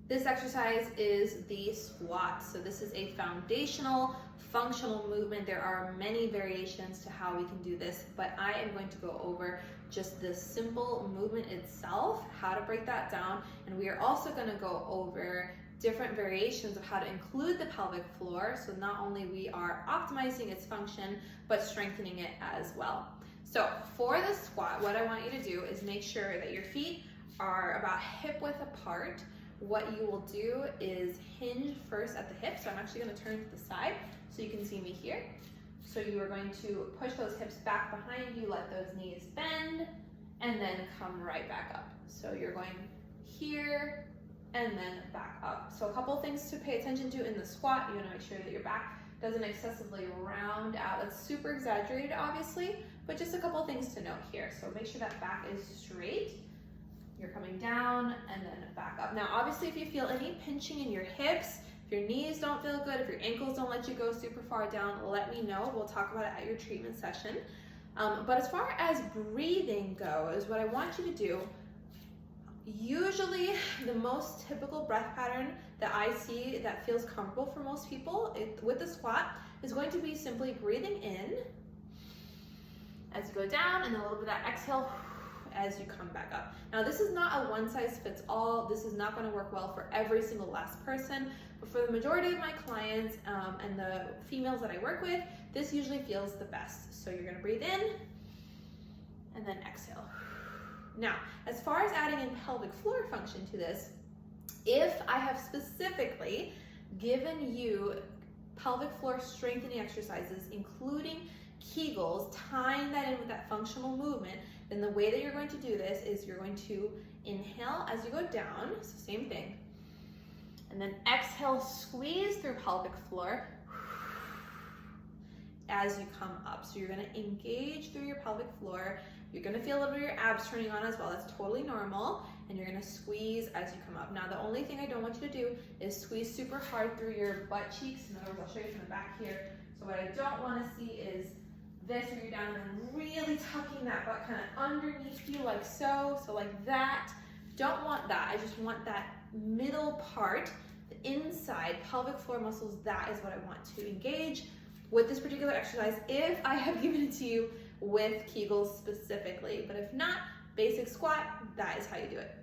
This exercise is the squat. So this is a foundational, functional movement. There are many variations to how we can do this, but I am going to go over just the simple movement itself, how to break that down, and we are also going to go over different variations of how to include the pelvic floor, so not only we are optimizing its function, but strengthening it as well. So for the squat, what I want you to do is make sure that your feet are about hip width apart. What you will do is hinge first at the hip, so I'm actually going to turn to the side so you can see me here. So you are going to push those hips back behind you, let those knees bend, and then come right back up. So you're going here, and then back up. So a couple things to pay attention to in the squat. You want to make sure that your back doesn't excessively round out. That's super exaggerated, obviously, but just a couple things to note here. So make sure that back is straight. You're coming down and then back up. Now, obviously, if you feel any pinching in your hips, if your knees don't feel good, if your ankles don't let you go super far down, let me know. We'll talk about it at your treatment session. But as far as breathing goes, what I want you to do, usually the most typical breath pattern that I see that feels comfortable for most people with the squat is going to be simply breathing in as you go down, and a little bit of that exhale as you come back up. Now, this is not a one size fits all. This is not going to work well for every single last person, but for the majority of my clients and the females that I work with, this usually feels the best. So you're going to breathe in and then exhale. Now, as far as adding in pelvic floor function to this, if I have specifically given you pelvic floor strengthening exercises, including Kegels, tying that in with that functional movement, then the way that you're going to do this is you're going to inhale as you go down, so same thing, and then exhale, squeeze through pelvic floor as you come up. So you're going to engage through your pelvic floor. You're going to feel a little bit of your abs turning on as well. That's totally normal. And you're going to squeeze as you come up. Now, the only thing I don't want you to do is squeeze super hard through your butt cheeks. In other words, I'll show you from the back here. So what I don't want to see is this, where you're down and then really tucking that butt kind of underneath you like so. So like that. Don't want that. I just want that middle part, the inside pelvic floor muscles. That is what I want to engage with this particular exercise, if I have given it to you with Kegels specifically. But if not, basic squat, that is how you do it.